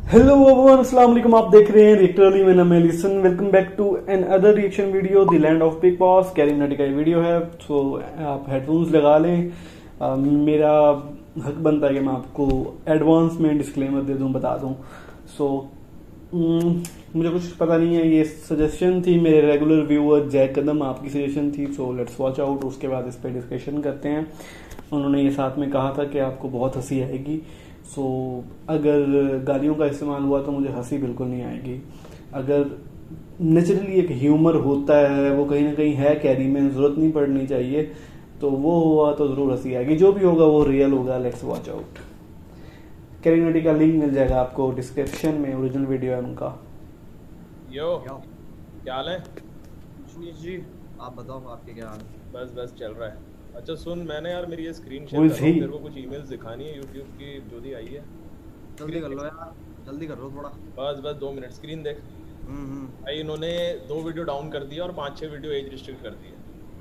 Hello everyone, अस्सलाम वालेकुम। आप देख रहे हैं रिएक्टर अली, मेरा नाम है listen. Welcome back to another reaction video, the land of Bigg Boss. Carry नटी का वीडियो है, सो आप हेडफोन्स लगा लें। मेरा हक बनता है कि मैं आपको एडवांस में डिस्क्लेमर दे दूं, बता दूं। सो मुझे कुछ पता नहीं है, ये सजेशन थी मेरे रेगुलर व्यूअर जय कदम, आपकी सजेशन थी। सो लेट्स वॉच आउट, उसके बाद इस पर डिस्कशन करते हैं। उन्होंने ये साथ में कहा था कि आपको बहुत हंसी आएगी। सो अगर गालियों का इस्तेमाल हुआ तो मुझे हंसी बिल्कुल नहीं आएगी। अगर नेचुरली एक ह्यूमर होता है, वो कहीं ना कहीं है कैरी में, जरूरत नहीं पड़नी चाहिए, तो वो हुआ तो जरूर हंसी आएगी। जो भी होगा वो रियल होगा। Let's watch out. कैरी नटी का लिंक मिल जाएगा आपको डिस्क्रिप्शन में, ओरिजिनल वीडियो है उनका। यो क्या हाल है? जी आप बताओ, आपके क्या हाल? बस चल रहा है। अच्छा सुन, मैंने यार मेरी ये स्क्रीन शेयर कर, तेरे को कुछ ईमेल्स दिखानी है YouTube की जो दी आई है। जल्दी कर लो यार, जल्दी कर लो थोड़ा। बस 2 मिनट स्क्रीन देख। भाई इन्होंने 2 वीडियो डाउन कर दिया और 5-6 वीडियो एज रिस्ट्रिक्ट कर दिए।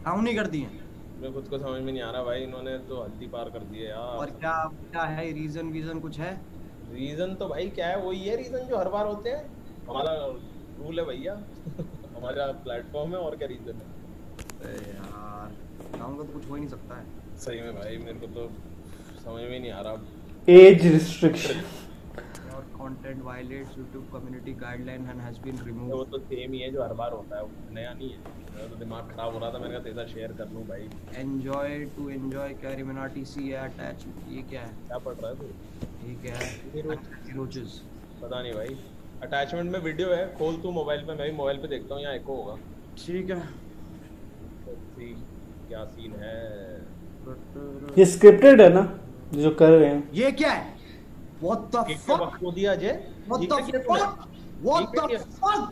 डाउन ही कर दिए? मैं खुद को समझ में नहीं आ रहा भाई, इन्होंने तो हद्दी पार कर दी है यार। और क्या है रीजन कुछ है? रीजन तो भाई क्या है, वही है रीजन जो हर बार होते हैं। हमारा रूल है भैया हमारा प्लेटफॉर्म है, और क्या रीजन है यार? डाउन का तो कुछ हो ही नहीं सकता है। सही में भाई, मेरे को तो समझ में नहीं आ रहा। एज रिस्ट्रिक्शन और content violates YouTube community guideline and has been removed. वो तो सेम ही है जो हर बार होता है, नया नहीं है। मेरा तो दिमाग खराब हो रहा था, मैंने कहा तेरा शेयर कर लूं भाई। एंजॉय कैरी मिनाटी सी अटैच, ये क्या है? क्या पढ़ रहा है तू? ये क्या है? रोचेस पता नहीं भाई। अटैचमेंट में वीडियो है, खोल तू मोबाइल पे, मैं भी मोबाइल पे देखता हूं, यहाँ एको होगा। ठीक है। क्या सीन है? ये स्क्रिप्टेड है ना जो कर रहे हैं? ये क्या है? What the fuck? को दिया Ajay? What the fuck? What the fuck?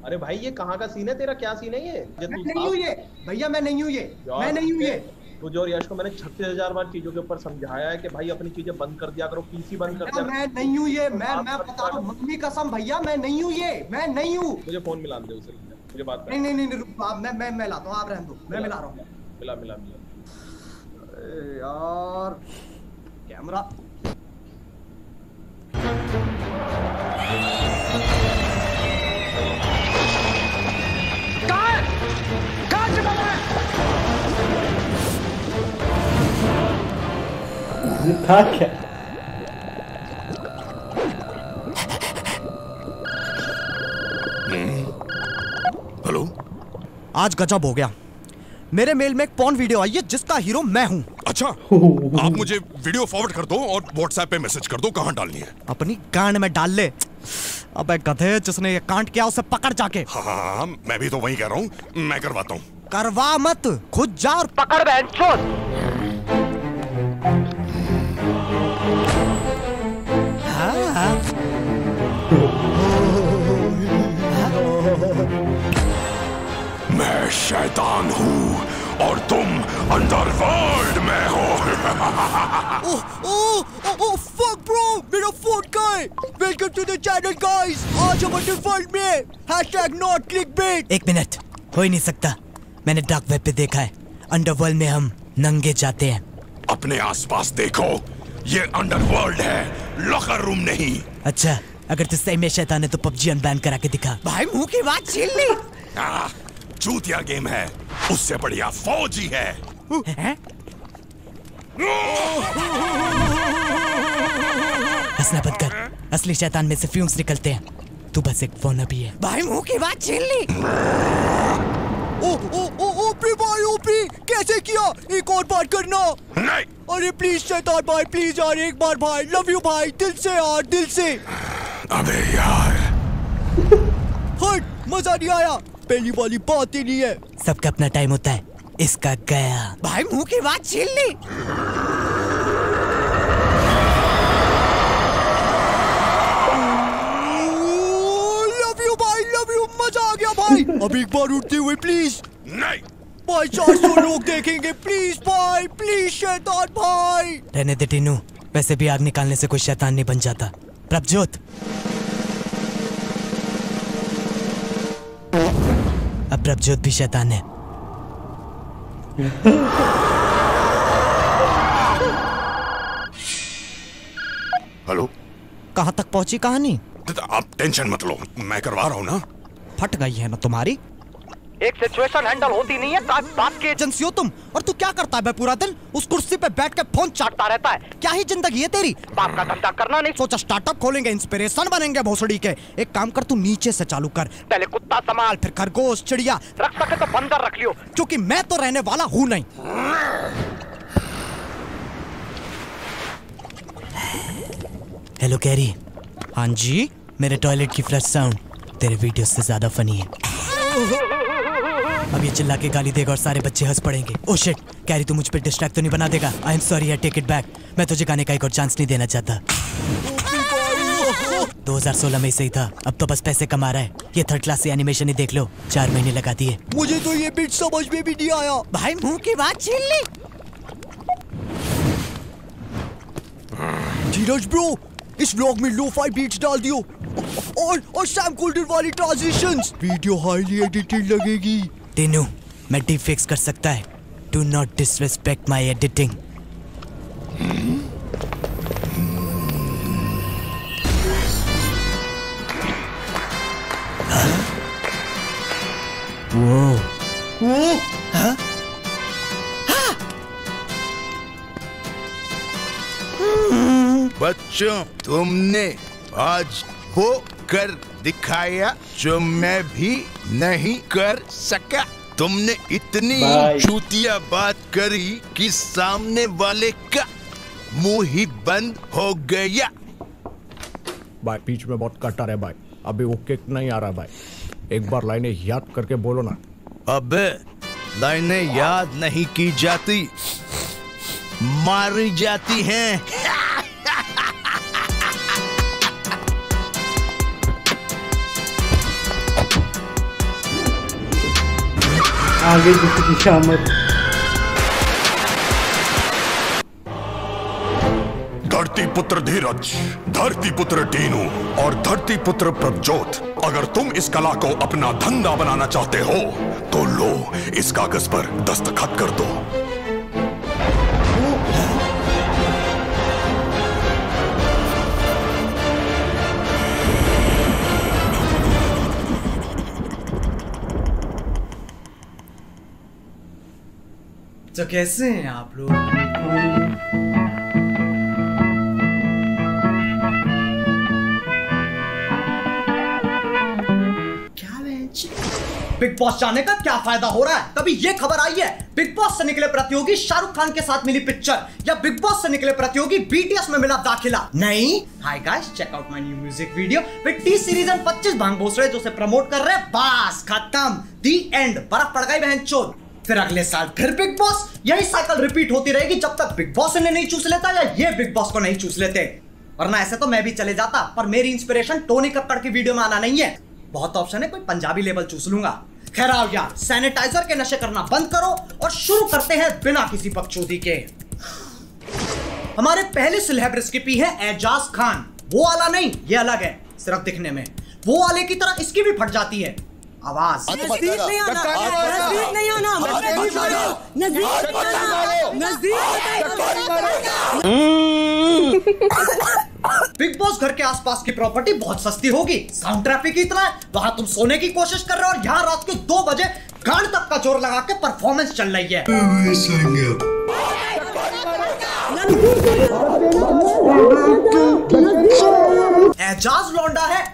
अरे भाई ये कहाँ का सीन है तेरा? क्या सीन है ये? मैं नहीं हूँ ये भैया, मैं नहीं हूँ ये, मैं नहीं हूँ ये। तुझे और यश को मैंने 36,000 बार चीजों के ऊपर समझाया है कि भाई अपनी चीजें बंद कर दिया करो, पीसी बंद कर दिया। मैं नहीं हूँ ये, मैं बता रहा हूँ, मम्मी कसम भैया, मैं नहीं हूँ ये, मैं नहीं हूँ। मुझे फोन मिला दे उसे, मुझे बात कर। नहीं मैं लाता हूँ, आप रहने दो, मैं मिला रहा हूँ। मिला। अरे यार कैमरा। कहाँ चला है? था क्या? हेलो, आज गजब हो गया। मेरे मेल में एक पॉर्न वीडियो आई है जिसका हीरो मैं हूँ। अच्छा, आप मुझे वीडियो फॉरवर्ड कर दो और व्हाट्सएप पे मैसेज कर दो कहाँ डालनी है। अपनी गांड में डाल ले। अबे गधे, जिसने ये कांड किया उसे पकड़ जाके। हाँ, मैं भी तो वही कह रहा हूँ, मैं करवाता हूँ। करवा मत, खुद जा और पकड़ बहनचोद। मैं शैतान हूँ और तुम अंडरवर्ल्ड में हो। ओह फक ब्रो, मेरा फोन का है। Welcome to the channel guys. आज हम अंडरवर्ल्ड में #not clickbait। एक मिनट, हो ही नहीं सकता। मैंने डार्क वेब पे देखा है, अंडरवर्ल्ड में हम नंगे जाते हैं। अपने आसपास देखो, ये अंडरवर्ल्ड है, लॉकर रूम नहीं। अच्छा, अगर तू सही में शैतान है तो पबजी अनबैन करा के दिखा। भाई मुंह की बात छीन ली। चूतिया गेम है, उससे बढ़िया फौजी है। हंसना बंद कर, असली शैतान में से फ्यूम्स निकलते हैं। तू बस एक फोन अभी है। भाई मुंह की बात छीन ली। ओपी भाई, ओपी कैसे किया? एक और बार करना। नहीं। अरे प्लीज शैतान भाई, प्लीज यार, एक बार भाई, लव यू भाई, दिल से यार, दिल से। अबे यार हट, मजा नहीं आया। पहली वाली बात ही नहीं है। सबका अपना टाइम होता है, इसका गया। भाई मुंह की बात छीन ली। लव यू भाई, लव यू, मजा आ गया भाई। अब एक बार उठते हुए प्लीज। नहीं भाई, 400 लोग देखेंगे, प्लीज भाई, प्लीज शैतान भाई। रहने दे टीनू, वैसे भी आग निकालने से कोई शैतान नहीं बन जाता। प्रभजोत, अब प्रभजोत भी शैतान है। हेलो, कहाँ तक पहुंची कहानी? आप टेंशन मत लो, मैं करवा रहा हूँ ना। फट गई है ना तुम्हारी? एक सिचुएशन हैंडल होती नहीं है, बात की एजेंसी हो तुम। और तू क्या करता है पूरा दिन? उस कुर्सी पे बैठ के फोन चाटता रहता है। क्या ही जिंदगी है तेरी? बाप का धंधा करना नहीं सोचा, स्टार्टअप खोलेंगे, इंस्पिरेशन बनेंगे भोसड़ी के। एक काम कर, तू नीचे से चालू कर। पहले कुत्ता संभाल, फिर खरगोश, चिड़िया, रख सके तो बंदर रख लियो, क्योंकि मैं तो रहने वाला हूँ नहीं। Hello carry. हाँ जी, मेरे टॉयलेट की फ्लश साउंड तेरे वीडियो से ज्यादा फनी है। अब ये चिल्ला के गाली देगा और सारे बच्चे हंस पड़ेंगे। ओह शिट, कैरी तू मुझ पे डिस्ट्रैक्ट तो नहीं बना देगा? I am sorry, I take it back. मैं तुझे गाने का एक और चांस नहीं देना चाहता। 2016 में सही था, अब तो बस पैसे कमा रहा है। ये थर्ड क्लास से एनिमेशन ही देख लो, 4 महीने लगा दिए। मुझे तो ये बीट समझ में भी नहीं आया। भाई मुंह की बात छीन ली। धीरज ब्रो, इस व्लॉग में लो-फाई बीट्स डाल दियो और सैम गोल्डन वाली ट्रांजिशंस। वीडियो हाईली एडिटेड लगेगी। तीनों मैं डीप फिक्स कर सकता है। Do not disrespect my editing. वो हाँ? बच्चों, तुमने आज वो कर दिखाया जो मैं भी नहीं कर सका। तुमने इतनी चूतिया बात करी कि सामने वाले का मुंह ही बंद हो गया। भाई बीच में बहुत कटर है भाई, अभी वो किक नहीं आ रहा भाई। एक बार लाइनें याद करके बोलो ना। अबे लाइनें याद नहीं की जाती, मारी जाती हैं। आगे की शामत। धरती पुत्र धीरज, धरती पुत्र टीनू और धरती पुत्र प्रभजोत, अगर तुम इस कला को अपना धंधा बनाना चाहते हो तो लो, इस कागज पर दस्तखत कर दो। तो कैसे हैं आप लोग? बिग बॉस जाने का क्या फायदा हो रहा है? कभी ये खबर आई है बिग बॉस से निकले प्रतियोगी शाहरुख खान के साथ मिली पिक्चर, या बिग बॉस से निकले प्रतियोगी बीटीएस में मिला दाखिला? नहीं। Hi guys, check out my new music video with T Series and 25 भांग भोसड़े जो से प्रमोट कर रहे हैं। बस खत्म, दी एंड। बर्फ पड़ गई बहनचोद। फिर अगले साल फिर बिग बॉस। यही साइकिल रिपीट होती रहेगी जब तक बिग बॉस इन्हें नहीं चूस लेता या ये बिग बॉस को नहीं चूस लेते। वरना ऐसे तो मैं भी चले जाता, पर मेरी इंस्पिरेशन टोनी कक्कड़ की वीडियो में आना नहीं है। बहुत ऑप्शन है, कोई पंजाबी लेवल चूस लूंगा। खैर आओ यार, सैनिटाइजर के नशे करना बंद करो और शुरू करते हैं बिना किसी बकचोदी के। हमारे पहले सेलेब रेसिपी है एजाज खान। वो वाला नहीं, ये अलग है, सिर्फ दिखने में। वो वाले की तरह इसकी भी फट जाती है आवाज। नजदीक नहीं आना, नजदीक नहीं आना, बिग बॉस घर के आसपास की प्रॉपर्टी बहुत सस्ती होगी, साउंड ट्रैफिक इतना है, वहां तुम सोने की कोशिश कर रहे हो और यहाँ रात के 2 बजे गांड तक का जोर लगा के परफॉर्मेंस चल रही है। एजाज लौंडा है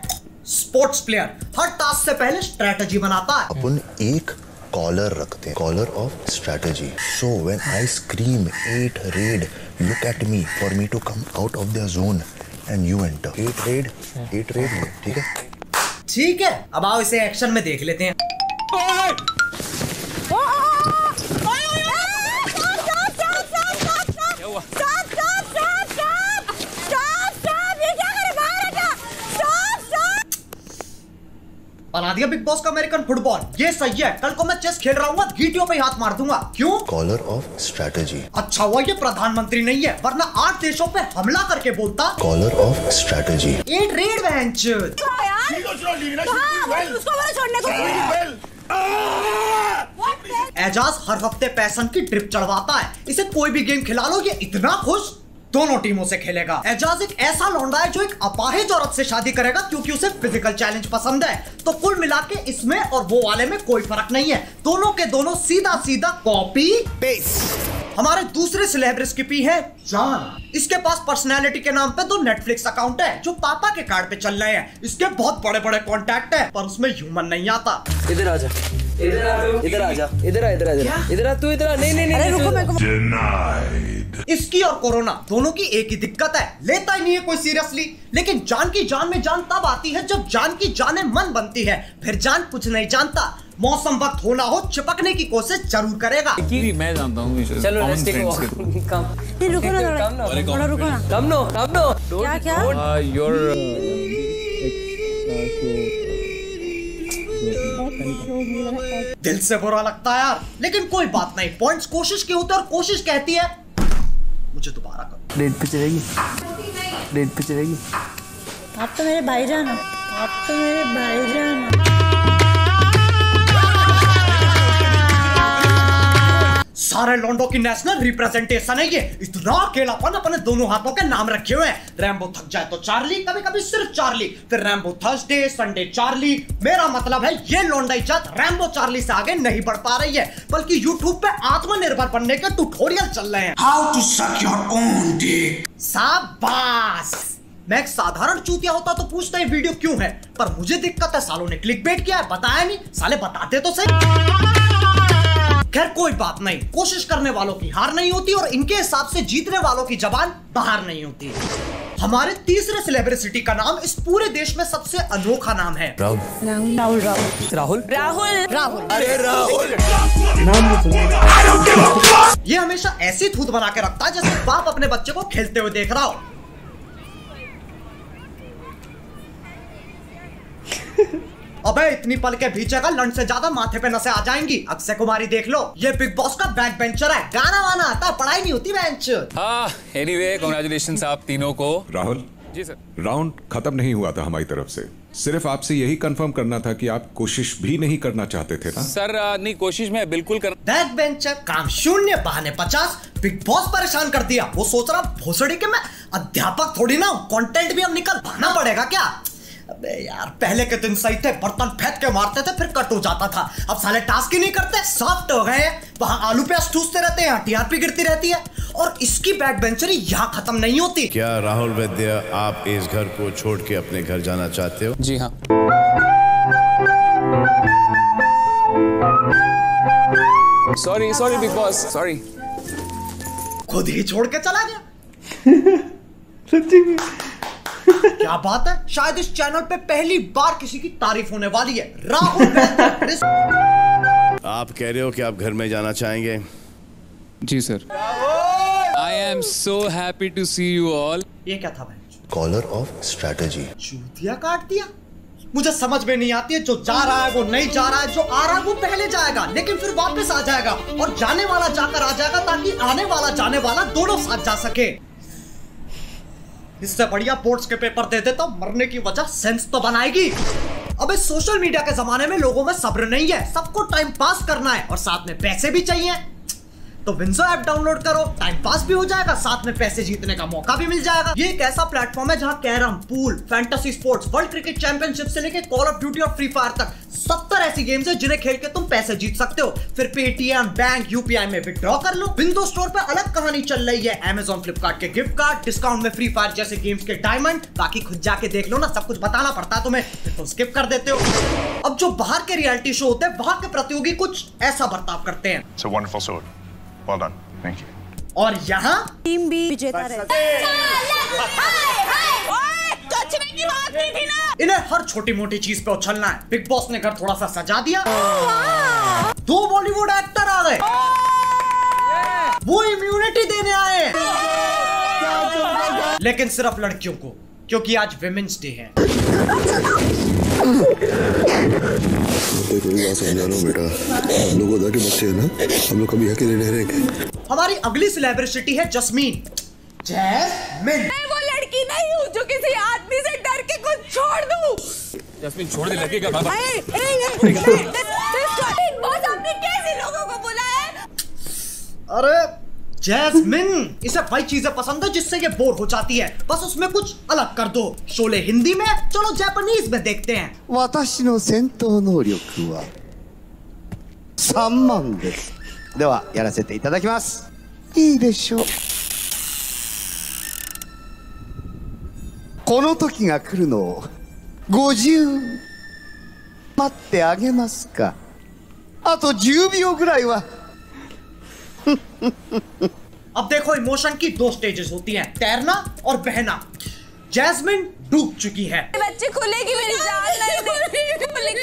स्पोर्ट्स प्लेयर, हर टास्क से पहले स्ट्रेटजी बनाता है। अपन एक कॉलर रखते हैं, collar of strategy. So when I scream 8 red, look at me for me to come out of the zone and you enter. 8 red, ठीक है? ठीक है, अब आओ इसे एक्शन में देख लेते हैं। बना दिया बिग बॉस का अमेरिकन फुटबॉल, ये सही है। कल को मैं चेस खेल रहा हूँ, गीटियों पे हाथ मार दूंगा। क्यों? Collar of strategy. अच्छा हुआ ये प्रधानमंत्री नहीं है, वरना 8 देशों पे हमला करके बोलता। Collar of strategy. 8 रेड बहनचोद। एजाज हर हफ्ते पैसन की ट्रिप चढ़वाता है, इसे कोई भी गेम खिला लो ये इतना खुश। दोनों टीमों से खेलेगा। एजाज एक ऐसा लौंडा है जो एक अपाहिज औरत से शादी करेगा क्योंकि उसे फिजिकल चैलेंज पसंद है। तो कुल मिला के इसमें और वो वाले में कोई फर्क नहीं है, दोनों के दोनों सीधा सीधा कॉपी पेस्ट। हमारे दूसरे सेलेब्रिटी की पी है जान। इसके पास पर्सनैलिटी के नाम पे 2 नेटफ्लिक्स अकाउंट है जो पापा के कार्ड पे चल रहे हैं। इसके बहुत बड़े बड़े कॉन्टैक्ट है पर उसमें ह्यूमन नहीं आता। इधर आजा, इधर आजा, इधर आ तू, इधर आ। नहीं रुको, मेरे को इसकी और कोरोना दोनों की एक ही दिक्कत है, लेता ही नहीं है कोई सीरियसली। लेकिन जान की जान में जान तब आती है जब जान की जाने मन बनती है, फिर जान कुछ नहीं जानता। मौसम वक्त होना हो चिपकने की कोशिश जरूर करेगा। मैं जानता हूँ। चलो रुको ना, कम नो। दिल से बुरा लगता है यार, लेकिन कोई बात नहीं। पॉइंट्स कोशिश के होते और कोशिश कहती है मुझे दोबारा करो। डेट पे चलेगी। आप तो मेरे भाईजान हो, सारे लॉन्डो की नेशनल रिप्रेजेंटेशन है ये। इतना अकेलापन अपने दोनों हाथों के नाम रखे हुए हैं। रैम्बो थक जाए तो चार्ली, कभी कभी सिर्फ चार्ली, फिर रैम्बो थर्सडे, संडे चार्ली। मेरा मतलब है ये लॉन्डा इज्जत रैम्बो चार्ली से आगे नहीं बढ़ पा रही है, बल्कि यूट्यूब पे आत्मनिर्भर बनने के ट्यूटोरियल चल रहे हैं। How to suck your own dick. शाबाश। मैं एक साधारण चूतिया होता तो पूछता है वीडियो क्यों है, पर मुझे दिक्कत है सालों ने क्लिकबेट किया है, बताया नहीं। साले बताते तो सही। खैर कोई बात नहीं, कोशिश करने वालों की हार नहीं होती और इनके हिसाब से जीतने वालों की जबान बाहर नहीं होती। हमारे तीसरे सेलिब्रिटी का नाम इस पूरे देश में सबसे अनोखा नाम है राहुल। अरे राहुल ये हमेशा ऐसी थूत बना के रखता है जैसे बाप अपने बच्चे को खेलते हुए देख रहा हो। अबे इतनी पल के भीचेगा लंड से ज्यादा माथे पे नसें आ जाएंगी। अक्षय कुमारी देख लो, ये बिग बॉस का बैक बेंचर है, गाना वाना आता, पढ़ाई नहीं होती बेंच। एनीवे कांग्रेचुलेशंस आप तीनों को। राहुल जी सर, राउंड खत्म नहीं हुआ था हमारी तरफ से, सिर्फ आपसे यही कंफर्म करना था कि आप कोशिश भी नहीं करना चाहते थे ना? सर नहीं, कोशिश में बिल्कुल कर। बैक बेंचर, काम शून्य, बहाने 50। बिग बॉस परेशान कर दिया। वो सोच रहा भोसड़ी के मैं अध्यापक थोड़ी ना हूँ, कंटेंट भी अब निकल भाना पड़ेगा क्या। अबे यार पहले के दिन सही थे, बर्तन फेंक के मारते थे फिर कट हो जाता था। अब साले टास्क ही नहीं करते, सॉफ्ट हो गए। वहां आलू प्याज ठूसते रहते हैं, टीआरपी गिरती रहती है और इसकी बैक बेंचरी यहाँ खत्म नहीं होती। क्या राहुल वैद्य आप इस घर को छोड़ के अपने घर जाना चाहते हो? जी हाँ। Sorry big boss, sorry. खुद ही छोड़ के चला गया। सच्ची में क्या बात है, शायद इस चैनल पे पहली बार किसी की तारीफ होने वाली है। राहुल आप कह रहे हो कि आप घर में जाना चाहेंगे? जी sir. I am so happy to see you all. ये क्या था भाई? Collar of strategy. चूतिया काट दिया। मुझे समझ में नहीं आती है, जो जा रहा है वो नहीं जा रहा है, जो आ रहा है वो पहले जाएगा लेकिन फिर वापस आ जाएगा और जाने वाला जाकर आ जाएगा ताकि आने वाला जाने वाला दोनों साथ जा सके। इससे बढ़िया बोर्ड्स के पेपर दे देता, मरने की वजह सेंस तो बनाएगी। अब इस सोशल मीडिया के जमाने में लोगों में सब्र नहीं है, सबको टाइम पास करना है और साथ में पैसे भी चाहिए। तो विंजो ऐप डाउनलोड करो, टाइम पास भी हो जाएगा, साथ में पैसे जीतने का मौका भी मिल जाएगा। ये एक ऐसा प्लेटफॉर्म है जहां carrom, pool, fantasy sports, world cricket championship से लेकर कॉल ऑफ ड्यूटी और फ्री फायर तक 70 ऐसी गेम्स है जिन्हें खेल के तुम पैसे जीत सकते हो। फिर पेटीएम, बैंक, यूपीआई में विड्रॉ कर लो। विंडो स्टोर पे अलग कहानी चल रही है, अमेजॉन, फ्लिपकार्ट के गिफ्ट कार्ड, डिस्काउंट में फ्री फायर जैसे गेम्स के डायमंड। बाकी खुद जाके देख लो ना, सब कुछ बताना पड़ता है तुम्हें, फिर तुम स्किप कर देते हो। अब जो बाहर के रियलिटी शो होते हैं वहां के प्रतियोगी कुछ ऐसा बर्ताव करते हैं। It's a wonderful sword. Well done. Thank you. और यहाँ टीम भी विजेता रहती है। इन्हें हर छोटी मोटी चीज पे उछलना है। बिग बॉस ने घर थोड़ा सा सजा दिया, 2 बॉलीवुड एक्टर आ गए, वो इम्यूनिटी देने आए, लेकिन सिर्फ लड़कियों को, क्योंकि आज विमेंस डे है। कोई बात समझा लो बेटा, हम लोग उधर के बच्चे हैं ना, हम लोग कभी अकेले नहीं रहेंगे। हमारी अगली सेलिब्रिटी है जस्मीन। जैस्मिन, मैं वो लड़की नहीं हूँ जो किसी आदमी से डर के कुछ छोड़ दूँ। जस्मीन छोड़ दे, लगेगा बाबा। बॉस आपने कैसे लोगों को बुलाया? अरे जैस्मिन, इसे वही चीजें पसंद है जिससे ये बोर हो जाती है, बस उसमें कुछ अलग कर दो। शोले हिंदी में, चलो जापानीज में देखते हैं। 私の戦闘能力は3万です。ではやらせていただきます。いいでしょう。この時が来るのを50待ってあげますか。あと10秒ぐらいは。अब देखो, इमोशन की 2 स्टेजेस होती हैं, तैरना और बहना। जैस्मिन डूब चुकी है। बच्चे खुलेगी मेरी जान, नहीं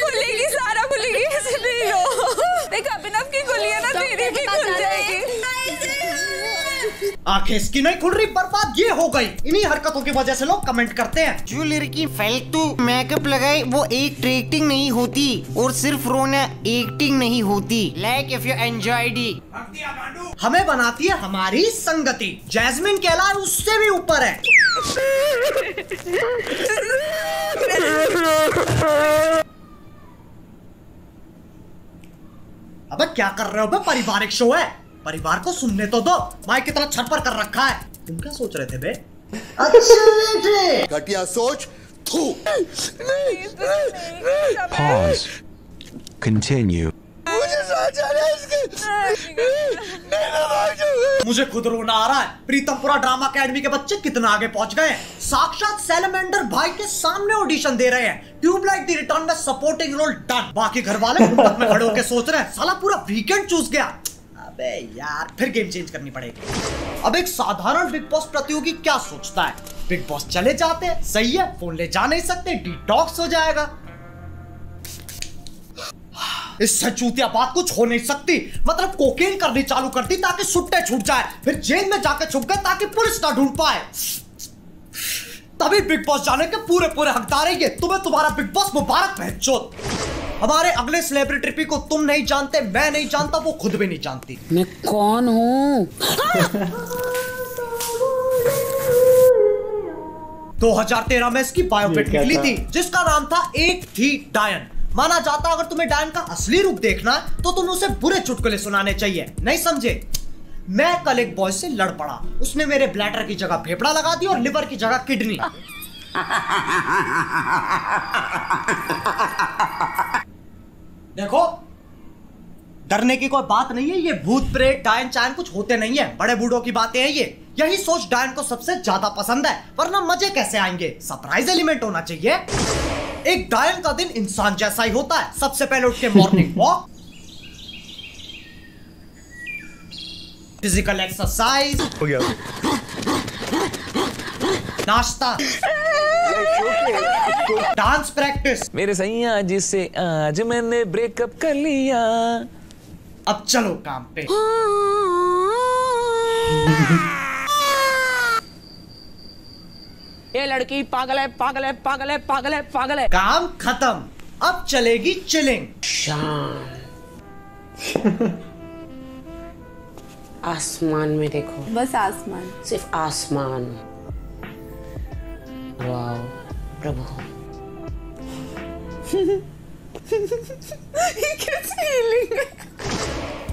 खुलेगी, सारा खुलेगी, ऐसे नहीं लो। देख अभिनव की खुली है ना, तेरी भी खुल जाएगी। आंखें इसकी नहीं खुल रही, बर्बाद ये हो गई। इन्हीं हरकतों की वजह से लोग कमेंट करते हैं। जो लड़की फालतू मेकअप लगाए वो एक्टिंग नहीं होती, और सिर्फ रोना एक्टिंग नहीं होती। Like if you enjoyed it. हमें बनाती है हमारी संगति। जैस्मिन के अलावा उससे भी ऊपर है। अबे क्या कर रहे हो बे? पारिवारिक शो है, परिवार को सुनने तो दो। माइक कितना छप्पर कर रखा है। तुम क्या सोच रहे थे बे? अच्छा बेटे, घटिया सोच। थू। Pause. Continue. मुझे खुद रोना आ रहा है। प्रीतमपुरा ड्रामा अकेडमी के बच्चे कितना आगे पहुंच गए हैं। साक्षात सैलमेंडर भाई के सामने ऑडिशन दे रहे हैं। ट्यूबलाइट द रिटर्न में सपोर्टिंग रोल डन। बाकी घर वाले गुंबद में खड़े होकर सोच रहे हैं, साला पूरा वीकेंड चूस गया। अबे यार, फिर गेम चेंज करनी पड़ेगी। अब एक साधारण बिग बॉस प्रतियोगी क्या सोचता है? बिग बॉस चले जाते हैं, सही है, फोन ले जा नहीं सकते, डिटॉक्स हो जाएगा। इससे चूतिया बात कुछ हो नहीं सकती। मतलब कोकेन करनी चालू कर दी ताकि सुट्टे छूट जाए, फिर जेल में जाके छुप गए ताकि पुलिस ना ढूंढ पाए। तभी बिग बॉस जाने के पूरे पूरे हकदार है ये। तुम्हें तुम्हारा बिग बॉस मुबारक बहनचोद। हमारे अगले सेलिब्रिटी को तुम नहीं जानते, मैं नहीं जानता, वो खुद भी नहीं जानती। मैं कौन हूँ? 2013 में इसकी बायोपिक निकली थी जिसका नाम था एक थी डायन। माना जाता अगर तुम्हें डायन का असली रूप देखना है तो तुम्हें उसे बुरे चुटकुले सुनाने चाहिए। नहीं समझे? मैं कल एक बॉय से लड़ पड़ा। उसने मेरे ब्लैडर की जगह फेफड़ा लगा दी और लिवर की जगह किडनी। देखो, डरने की कोई बात नहीं है। ये भूत प्रेत डायन चायन कुछ होते नहीं है, बड़े बूढ़ों की बातें हैं ये। यही सोच डायन को सबसे ज्यादा पसंद है, वरना मजे कैसे आएंगे? सरप्राइज एलिमेंट होना चाहिए। एक डायन का दिन इंसान जैसा ही होता है। सबसे पहले उठ के मॉर्निंग वॉक, फिजिकल एक्सरसाइज हो गया, नाश्ता, डांस प्रैक्टिस। मेरे सैया जिससे आज मैंने ब्रेकअप कर लिया। अब चलो काम पे। ये लड़की पागल है, पागल है, पागल है, पागल है, पागल है। काम खत्म, अब चलेगी चिलिंग। आसमान में देखो, बस आसमान, सिर्फ आसमान। वाह प्रभु। कैसी फीलिंग है?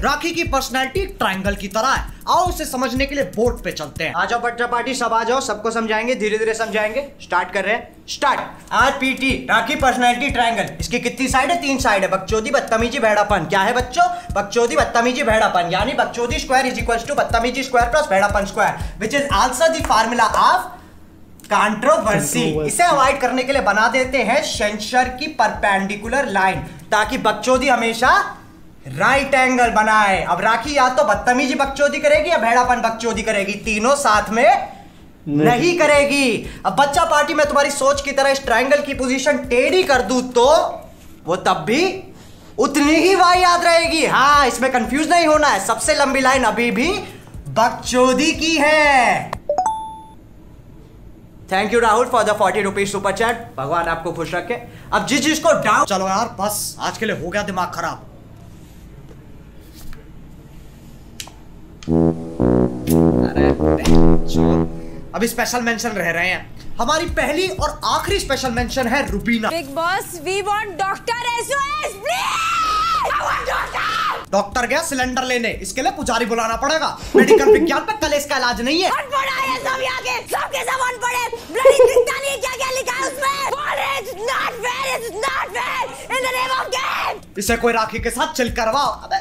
राखी की पर्सनैलिटी ट्रायंगल की तरह है। आओ इसे समझने के लिए बोर्ड पे चलते हैं। आ जाओ बच्चा पार्टी, सब आ जाओ, सबको समझाएंगे, धीरे धीरे समझाएंगे। स्टार्ट कर रहे हैं, स्टार्ट। RPT, राखी पर्सनैलिटी ट्रायंगल। इसकी कितनी साइड है? 3 साइड है। बकचोदी, बदतमीजी, भेड़ापन। क्या है बच्चों? बकचोदी, बदतमीजी, भेड़ापन। यानी बकचोदी स्क्वायर इज इक्वल टू बदतमीजी स्क्वायर प्लस भेड़ापन square, which is also the formula of controversy. इसे अवॉइड करने के लिए बना देते हैं सेंसर की परपेंडिकुलर लाइन, ताकि बकचोदी हमेशा राइट एंगल बनाए। अब राखी या तो बदतमीजी बकचोदी करेगी या भेड़ापन बकचोदी करेगी, तीनों साथ में नहीं करेगी। अब बच्चा पार्टी में तुम्हारी सोच की तरह इस ट्रायंगल की पोजीशन टेढ़ी कर दूं तो वो तब भी उतनी ही वाई याद रहेगी। हाँ, इसमें कंफ्यूज नहीं होना है। सबसे लंबी लाइन अभी भी बकचोदी की है। Thank you Rahul for the 40 rupees super chat. भगवान आपको खुश रखे। अब जिसको डाउट, चलो यार बस आज के लिए हो गया दिमाग खराब। अभी स्पेशल मेंशन रह रहे हैं। हमारी पहली और आखिरी स्पेशल मेंशन है Rubina. Bigg Boss, we want doctor SOS, please. I want doctor। Doctor गया सिलेंडर लेने, इसके लिए पुजारी बुलाना पड़ेगा। मेडिकल विज्ञान पे कलेश का इलाज नहीं है। सबके सब अनपढ़ है। ब्लडी दिखता नहीं क्या क्या लिखा है उसमें। It's not fair, it's not fair in the name of game। इसे कोई राखी के साथ चिल करवाओ। अबे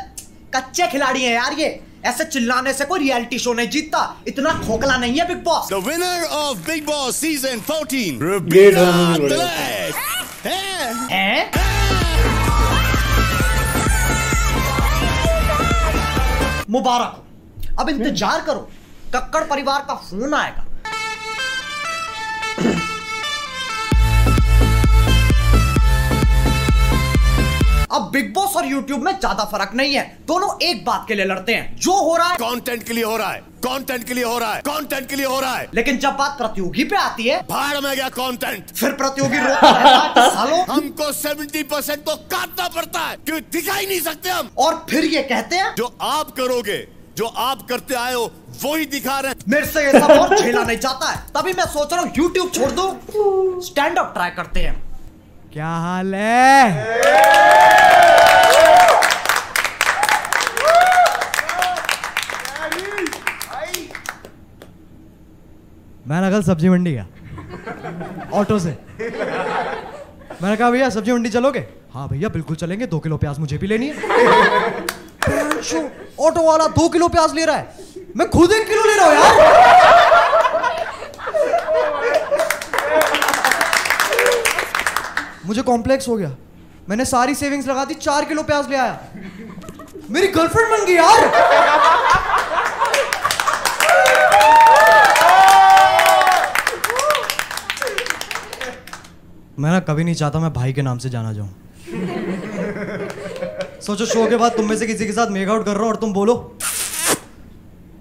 कच्चे खिलाड़ी हैं यार ये, ऐसे चिल्लाने से कोई रियलिटी शो नहीं जीतता। इतना खोखला नहीं है big boss. The winner of Big Boss season 14, मुबारक हो। अब इंतजार करो, कक्कड़ परिवार का फोन आएगा। अब बिग बॉस और यूट्यूब में ज्यादा फर्क नहीं है, दोनों एक बात के लिए लड़ते हैं, जो हो रहा है कंटेंट के लिए हो रहा है, कंटेंट के लिए हो रहा है, कंटेंट के लिए हो रहा है। लेकिन जब बात प्रतियोगी पे आती है, भाड़ में गया कंटेंट। फिर प्रतियोगी रोता है सालों। हमको 70% तो काटना पड़ता है क्यों दिखाई नहीं सकते हम। और फिर ये कहते हैं जो आप करोगे, जो आप करते आए हो वही दिखा रहे हैं। मेरे से ये सब और झेला नहीं जाता है, तभी मैं सोच रहा हूँ यूट्यूब छोड़ दूं, स्टैंड अप ट्राई करते हैं। क्या हाल है? मैंने कल सब्जी मंडी गया ऑटो से। मैंने कहा भैया सब्जी मंडी चलोगे? हाँ भैया बिल्कुल चलेंगे, 2 किलो प्याज मुझे भी लेनी है। ऑटो वाला 2 किलो प्याज ले रहा है, मैं खुद 1 किलो ले रहा हूं यार। मुझे कॉम्प्लेक्स हो गया, मैंने सारी सेविंग्स लगा दी, 4 किलो प्याज ले आया। मेरी गर्लफ्रेंड बन गई यार। मैं कभी नहीं चाहता मैं भाई के नाम से जाना जाऊं। सोचो शो के बाद तुम में से किसी के साथ मेक आउट कर रहा हूं और तुम बोलो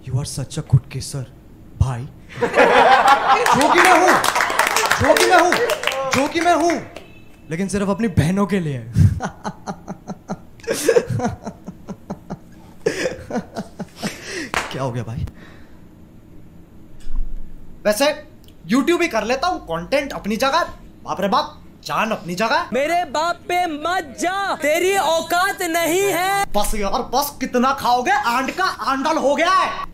you are such a good kisser भाई। जो कि मैं हूं, जो कि मैं हूं, जो कि मैं हूं, लेकिन सिर्फ अपनी बहनों के लिए। क्या हो गया भाई? वैसे यूट्यूब ही कर लेता हूं, कंटेंट अपनी जगह, बाप रे बाप, जान अपनी जगह। मेरे बाप पे मत जा, तेरी औकात नहीं है। बस यार बस, कितना खाओगे? आंड का आंडल हो गया है।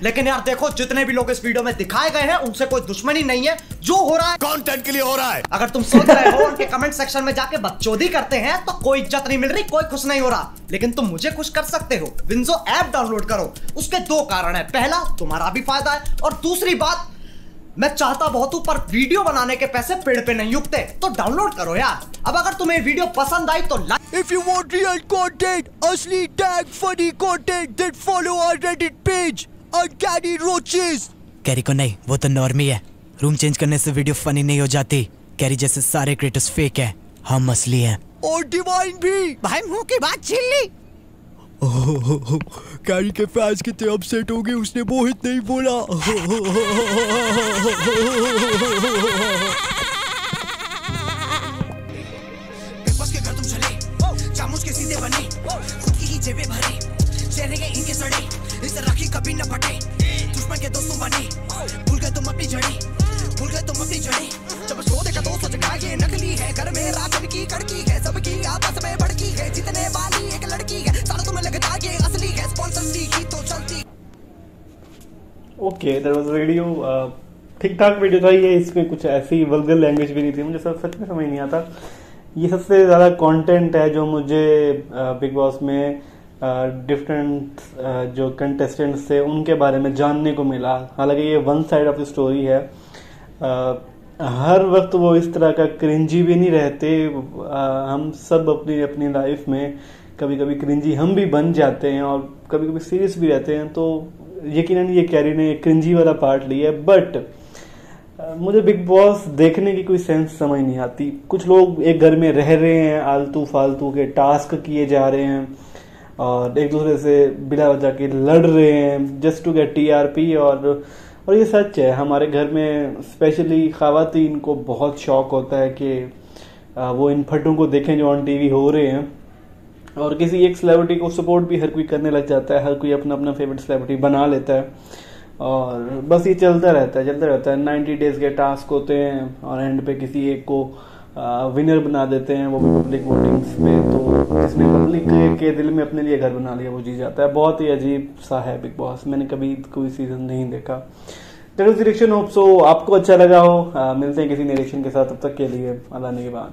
लेकिन यार देखो, जितने भी लोग इस वीडियो में दिखाए गए हैं उनसे कोई दुश्मनी नहीं है, जो हो रहा है कंटेंट के लिए हो रहा है। अगर तुम सोच रहे हो उनके कमेंट सेक्शन में जाके बकचोदी करते हैं तो कोई इज्जत नहीं मिल रही, कोई खुश नहीं हो रहा, लेकिन तुम मुझे खुश कर सकते हो। विंजो ऐप डाउनलोड करो। उसके 2 कारण है, पहला तुम्हारा भी फायदा है, और दूसरी बात, मैं चाहता बहुत हूं पर वीडियो बनाने के पैसे पेड़ पे नहीं उगते, तो डाउनलोड करो यार। अब अगर तुम्हें वीडियो पसंद आई तो If you want real content, असली tag funny content, then follow our Reddit page, Uncanny Roaches। Carry को नहीं, वो तो नॉर्मी है। रूम चेंज करने से वीडियो फनी नहीं हो जाती। कैरी जैसे सारे क्रिएटर्स फेक है, हम असली हैं। और डिवाइन भी। भाई मुंह की बात छीन ली। कैरी के फैंस कितने अपसेट हो गए, उसने मोहित नहीं बोला। के घर तुम चले, चामुच के सीधे बने, खुद की ही जेबें भरी, चेहरे के इनके सड़े, इस राखी कभी न फटे, दुश्मन के दोस्तों बने, भूल गए तुम अपनी जड़ी, भूल गए तुम अपनी जड़ी। जब शो देखा दोस्तों जगह ये नकली है, घर में राशन की कड़की है, सबकी आपस में भड़की है, जीतने वाली एक लड़की है, सारा तुम्हें लगता ये असली है, स्पॉन्सर की तो चलती। Okay, that was video. ठीक ठाक वीडियो था ये, इसमें कुछ ऐसी वल्गर लैंग्वेज भी नहीं थी, मुझे सच में समझ नहीं आता। ये सबसे ज़्यादा कंटेंट है जो मुझे बिग बॉस में डिफरेंट जो कंटेस्टेंट्स थे उनके बारे में जानने को मिला। हालांकि ये one side of the story है, हर वक्त वो इस तरह का क्रिंजी भी नहीं रहते। हम सब अपनी अपनी लाइफ में कभी कभी क्रिंजी हम भी बन जाते हैं और कभी कभी सीरियस भी रहते हैं, तो यकीनन ये कैरी ने क्रिंजी वाला पार्ट लिया है। बट मुझे बिग बॉस देखने की कोई सेंस समझ नहीं आती। कुछ लोग एक घर में रह रहे हैं, आलतू फालतू के टास्क किए जा रहे हैं और एक दूसरे से बिना वजह के लड़ रहे हैं जस्ट टू गेट टीआरपी। और ये सच है, हमारे घर में स्पेशली ख़वातीन को बहुत शौक होता है कि वो इन फटों को देखें जो ऑन टीवी हो रहे हैं, और किसी एक सेलिब्रिटी को सपोर्ट भी हर कोई करने लग जाता है, हर कोई अपना अपना फेवरेट सेलिब्रिटी बना लेता है और बस ये चलता रहता है 90 डेज के टास्क होते हैं और एंड पे किसी एक को विनर बना देते हैं वो भी पब्लिक वोटिंग्स पे। तो जिसने पब्लिक के दिल में अपने लिए घर बना लिया वो जीत जाता है। बहुत ही अजीब सा है बिग बॉस, मैंने कभी कोई सीजन नहीं देखा। चलो डायरेक्शन होप सो आपको अच्छा लगा हो। मिलते हैं किसी डायरेक्शन के साथ, तब तक के लिए अल्लाह ने के बाद।